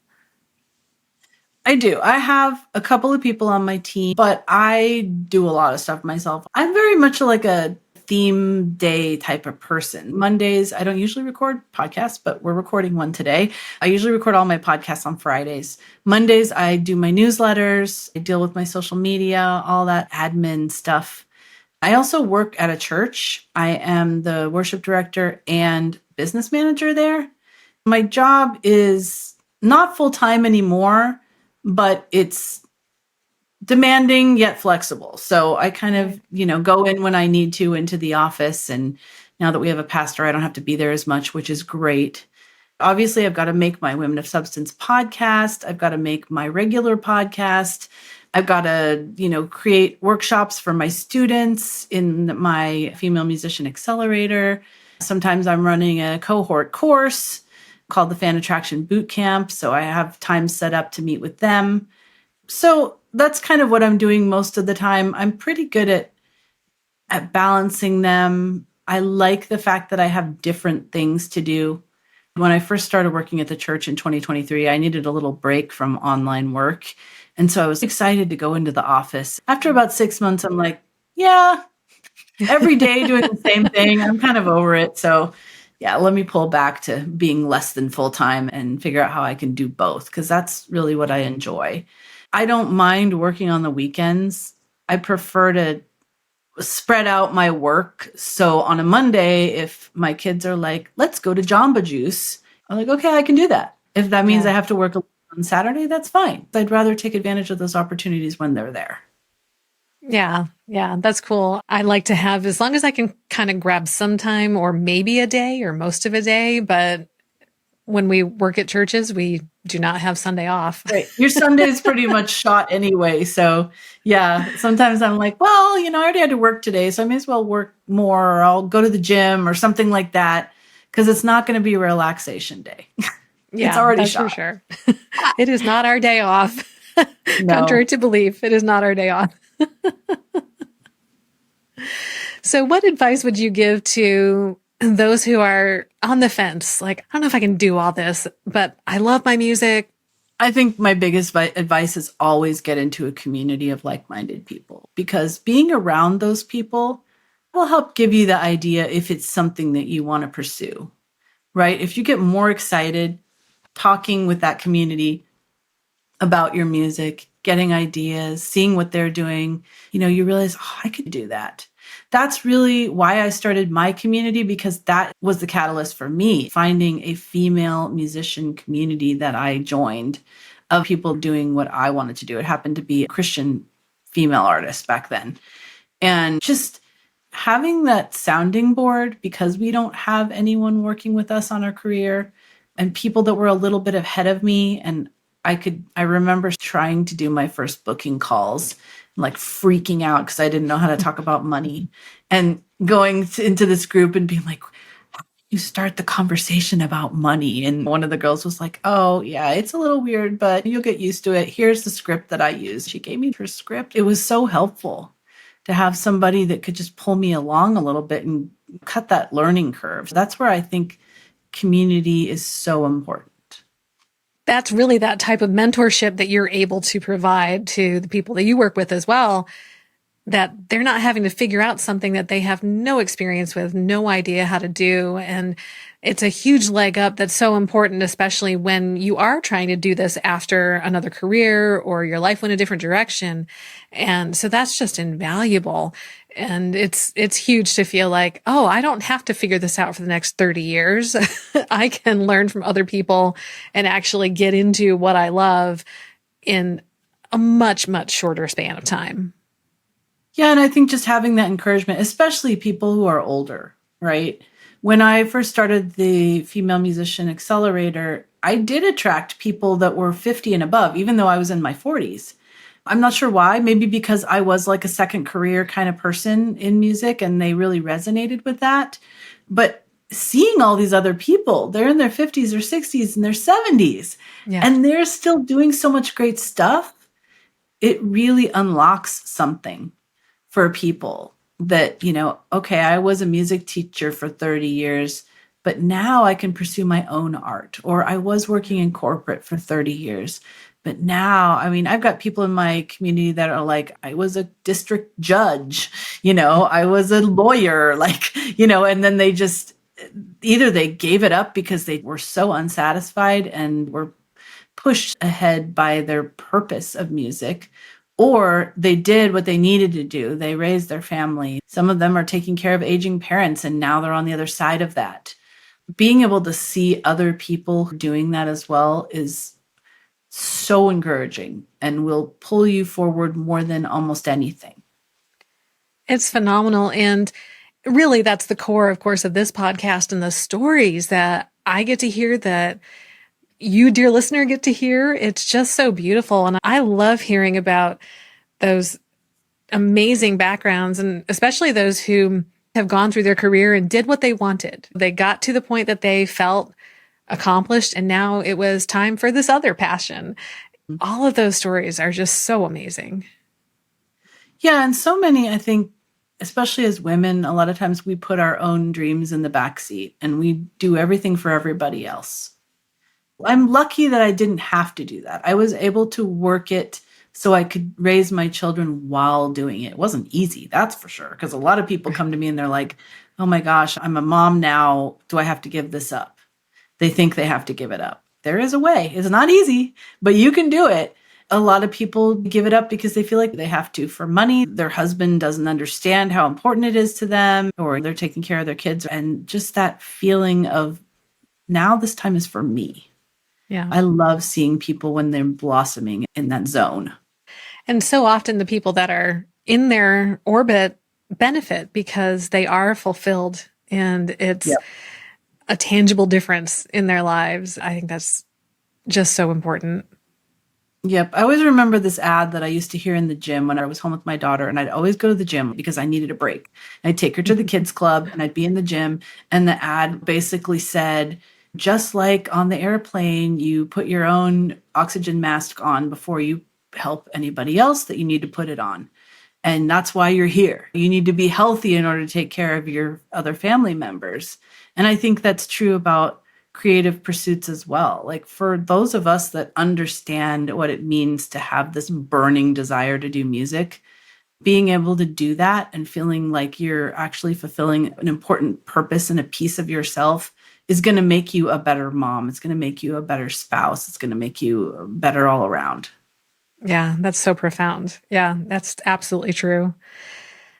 I do. I have a couple of people on my team, but I do a lot of stuff myself. I'm very much like a theme day type of person. Mondays, I don't usually record podcasts, but we're recording one today. I usually record all my podcasts on Fridays. Mondays, I do my newsletters. I deal with my social media, all that admin stuff. I also work at a church. I am the worship director and business manager there. My job is not full-time anymore, but it's demanding yet flexible. So I kind of, go in when I need to into the office. And now that we have a pastor, I don't have to be there as much, which is great. Obviously, I've got to make my Women of Substance podcast. I've got to make my regular podcast. I've got to, create workshops for my students in my Female Musician Accelerator. Sometimes I'm running a cohort course called the Fan Attraction Bootcamp. So I have time set up to meet with them. So that's kind of what I'm doing most of the time. I'm pretty good at balancing them. I like the fact that I have different things to do. When I first started working at the church in 2023, I needed a little break from online work. And so I was excited to go into the office. After about 6 months, I'm like, yeah, every day doing the same thing. I'm kind of over it. So yeah, let me pull back to being less than full time and figure out how I can do both, because that's really what I enjoy. I don't mind working on the weekends. I prefer to spread out my work. So on a Monday, if my kids are like, let's go to Jamba Juice, I'm like, okay, I can do that. If that means I have to work on Saturday, that's fine. I'd rather take advantage of those opportunities when they're there. Yeah. Yeah. That's cool. I like to have, as long as I can kind of grab some time or maybe a day or most of a day. But when we work at churches, we do not have Sunday off. Right. Your Sunday is pretty much shot anyway. So yeah, sometimes I'm like, well, I already had to work today, so I may as well work more, or I'll go to the gym or something like that, because it's not going to be a relaxation day. It's Yeah, already that's shot. for sure. It is not our day off. No. Contrary to belief, it is not our day off. So what advice would you give to those who are on the fence? Like, I don't know if I can do all this, but I love my music. I think my biggest advice is always get into a community of like-minded people, because being around those people will help give you the idea if it's something that you want to pursue, right? If you get more excited talking with that community about your music, getting ideas, seeing what they're doing, you realize, oh, I could do that. That's really why I started my community, because that was the catalyst for me, finding a female musician community that I joined of people doing what I wanted to do. It happened to be a Christian female artist back then. And just having that sounding board, because we don't have anyone working with us on our career, and people that were a little bit ahead of me. And I remember trying to do my first booking calls, like freaking out because I didn't know how to talk about money, and going into this group and being like, you start the conversation about money. And one of the girls was like, oh yeah, it's a little weird, but you'll get used to it. Here's the script that I use. She gave me her script. It was so helpful to have somebody that could just pull me along a little bit and cut that learning curve. That's where I think community is so important. That's really that type of mentorship that you're able to provide to the people that you work with as well, that they're not having to figure out something that they have no experience with, no idea how to do. And it's a huge leg up that's so important, especially when you are trying to do this after another career or your life went a different direction. And so that's just invaluable. And it's huge to feel like, oh, I don't have to figure this out for the next 30 years. I can learn from other people and actually get into what I love in a much, much shorter span of time. Yeah, and I think just having that encouragement, especially people who are older, right? When I first started the Female Musician Accelerator, I did attract people that were 50 and above, even though I was in my 40s. I'm not sure why, maybe because I was like a second career kind of person in music and they really resonated with that. But seeing all these other people, they're in their 50s or 60s and their 70s, and they're still doing so much great stuff, it really unlocks something for people that, okay, I was a music teacher for 30 years, but now I can pursue my own art. Or I was working in corporate for 30 years, but now, I've got people in my community that are like, I was a district judge, I was a lawyer, and then they just, either they gave it up because they were so unsatisfied and were pushed ahead by their purpose of music, or they did what they needed to do. They raised their family. Some of them are taking care of aging parents, and now they're on the other side of that. Being able to see other people doing that as well is so encouraging and will pull you forward more than almost anything. It's phenomenal. And really, that's the core, of course, of this podcast and the stories that I get to hear, that you, dear listener, get to hear. It's just so beautiful. And I love hearing about those amazing backgrounds, and especially those who have gone through their career and did what they wanted. They got to the point that they felt accomplished, and now it was time for this other passion. All of those stories are just so amazing. Yeah, and so many, I think, especially as women, a lot of times we put our own dreams in the backseat and we do everything for everybody else. I'm lucky that I didn't have to do that. I was able to work it so I could raise my children while doing it. It wasn't easy, that's for sure. Because a lot of people come to me and they're like, oh my gosh, I'm a mom now. Do I have to give this up? They think they have to give it up. There is a way. It's not easy, but you can do it. A lot of people give it up because they feel like they have to for money. Their husband doesn't understand how important it is to them, or they're taking care of their kids. And just that feeling of now this time is for me. Yeah. I love seeing people when they're blossoming in that zone. And so often the people that are in their orbit benefit because they are fulfilled and it's a tangible difference in their lives. I think that's just so important. Yep. I always remember this ad that I used to hear in the gym when I was home with my daughter, and I'd always go to the gym because I needed a break. I'd take her to the kids club and I'd be in the gym, and the ad basically said, just like on the airplane, you put your own oxygen mask on before you help anybody else that you need to put it on. And that's why you're here. You need to be healthy in order to take care of your other family members. And I think that's true about creative pursuits as well. Like for those of us that understand what it means to have this burning desire to do music, being able to do that and feeling like you're actually fulfilling an important purpose and a piece of yourself is going to make you a better mom. It's going to make you a better spouse. It's going to make you better all around. Yeah, that's so profound. Yeah, that's absolutely true.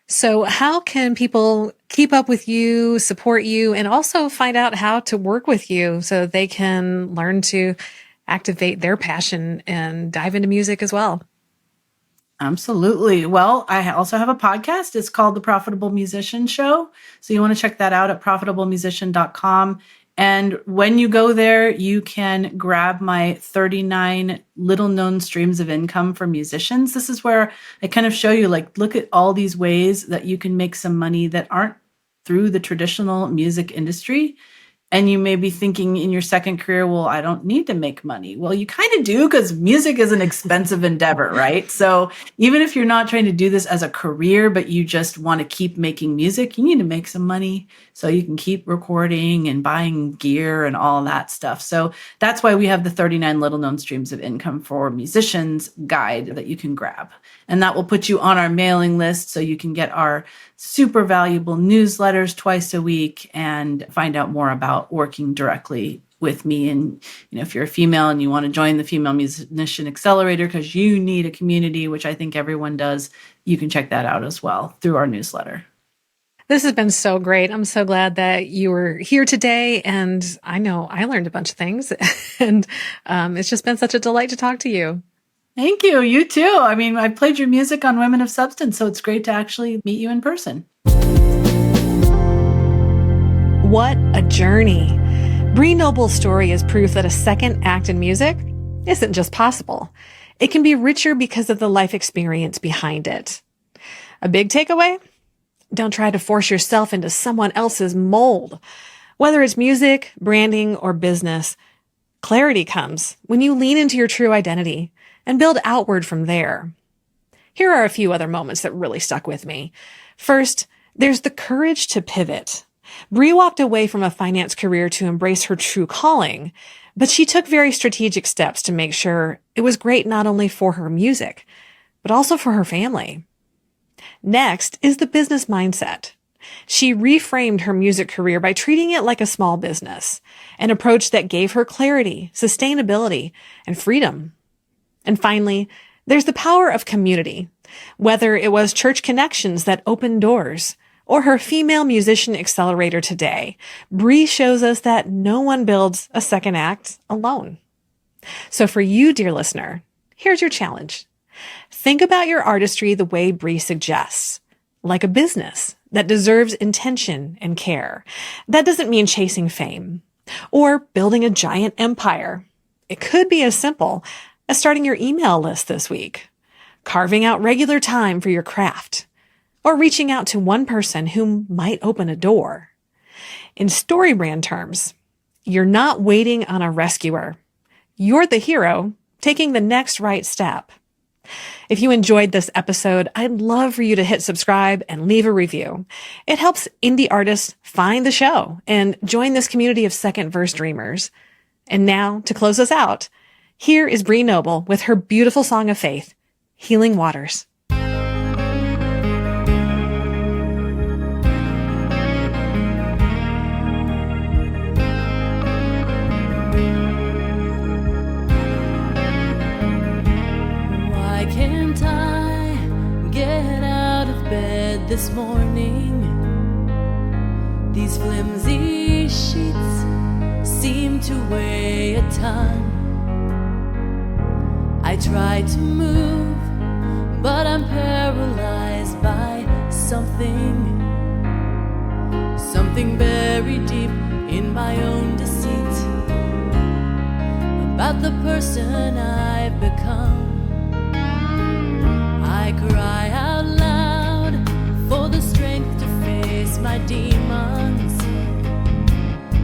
So how can people keep up with you, support you, and also find out how to work with you so they can learn to activate their passion and dive into music as well? Absolutely. Well, I also have a podcast. It's called The Profitable Musician Show. So you want to check that out at profitablemusician.com. And when you go there, you can grab my 39 little known streams of income for musicians. This is where I kind of show you, like, look at all these ways that you can make some money that aren't through the traditional music industry. And you may be thinking in your second career, well, I don't need to make money. Well, you kind of do, because music is an expensive endeavor, right? So even if you're not trying to do this as a career, but you just want to keep making music, you need to make some money so you can keep recording and buying gear and all that stuff. So that's why we have the 39 little known streams of income for musicians guide that you can grab. And that will put you on our mailing list so you can get our super valuable newsletters twice a week and find out more about working directly with me. And, if you're a female and you want to join the Female Musician Accelerator because you need a community, which I think everyone does, you can check that out as well through our newsletter. This has been so great. I'm so glad that you were here today. And I know I learned a bunch of things and it's just been such a delight to talk to you. Thank you. You too. I mean, I played your music on Women of Substance, so it's great to actually meet you in person. What a journey. Bree Noble's story is proof that a second act in music isn't just possible. It can be richer because of the life experience behind it. A big takeaway? Don't try to force yourself into someone else's mold. Whether it's music, branding, or business, clarity comes when you lean into your true identity and build outward from there. Here are a few other moments that really stuck with me. First, there's the courage to pivot. Bree walked away from a finance career to embrace her true calling, but she took very strategic steps to make sure it was great not only for her music, but also for her family. Next is the business mindset. She reframed her music career by treating it like a small business, an approach that gave her clarity, sustainability, and freedom. And finally, there's the power of community. Whether it was church connections that opened doors or her Female Musician Accelerator today, Bree shows us that no one builds a second act alone. So for you, dear listener, here's your challenge. Think about your artistry the way Bree suggests, like a business that deserves intention and care. That doesn't mean chasing fame or building a giant empire. It could be as simple as starting your email list this week, carving out regular time for your craft, or reaching out to one person who might open a door. In story brand terms, you're not waiting on a rescuer. You're the hero taking the next right step. If you enjoyed this episode, I'd love for you to hit subscribe and leave a review. It helps indie artists find the show and join this community of second verse dreamers. And now, to close us out, here is Bree Noble with her beautiful song of faith, Healing Waters. Why can't I get out of bed this morning? These flimsy sheets seem to weigh a ton. I try to move, but I'm paralyzed by something buried deep in my own deceit about the person I've become. I cry out loud for the strength to face my demons.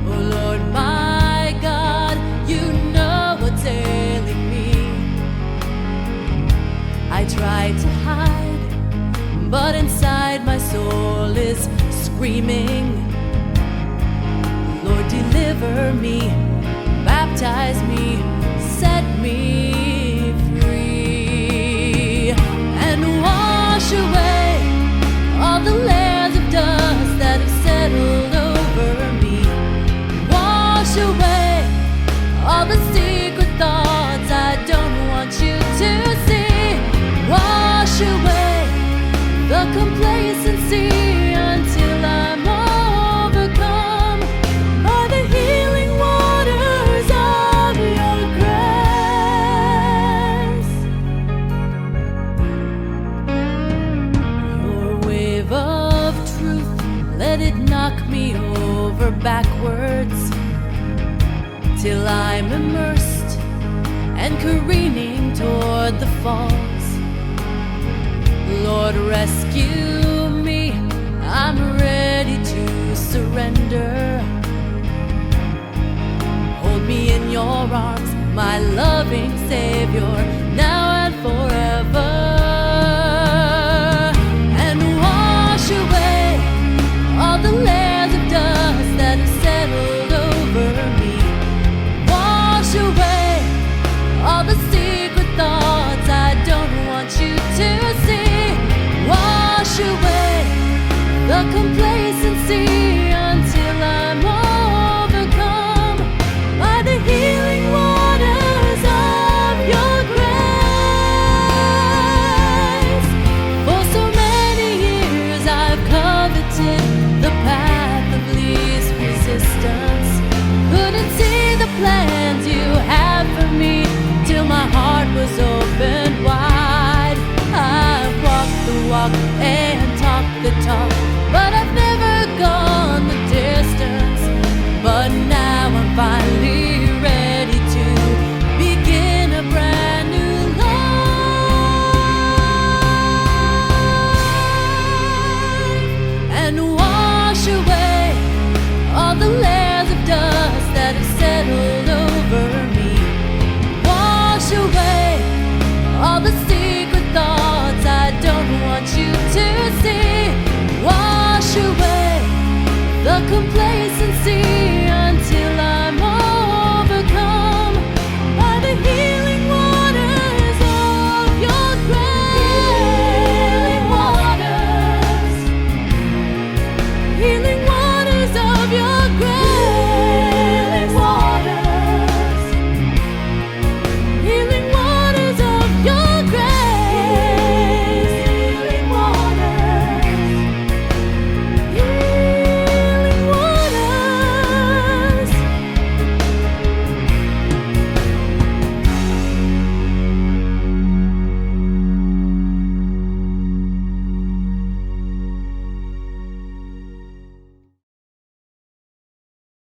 Oh Lord, my God, you know what's ailing me. I try to hide, but inside my soul is screaming. Lord, deliver me, baptize me, set me free, and wash away all the layers of dust that have settled over me. Wash away all the secret thoughts I don't want you to see. Wash away the complacency until I'm overcome by the healing waters of your grace. Your wave of truth, let it knock me over backwards till I'm immersed and careening toward the falls. Lord, rescue me, I'm ready to surrender. Hold me in your arms, my loving Savior, now and forever. And wash away all the layers of dust that have settled over me. Wash away all the secret thoughts I don't want you to see. Wash away the complaint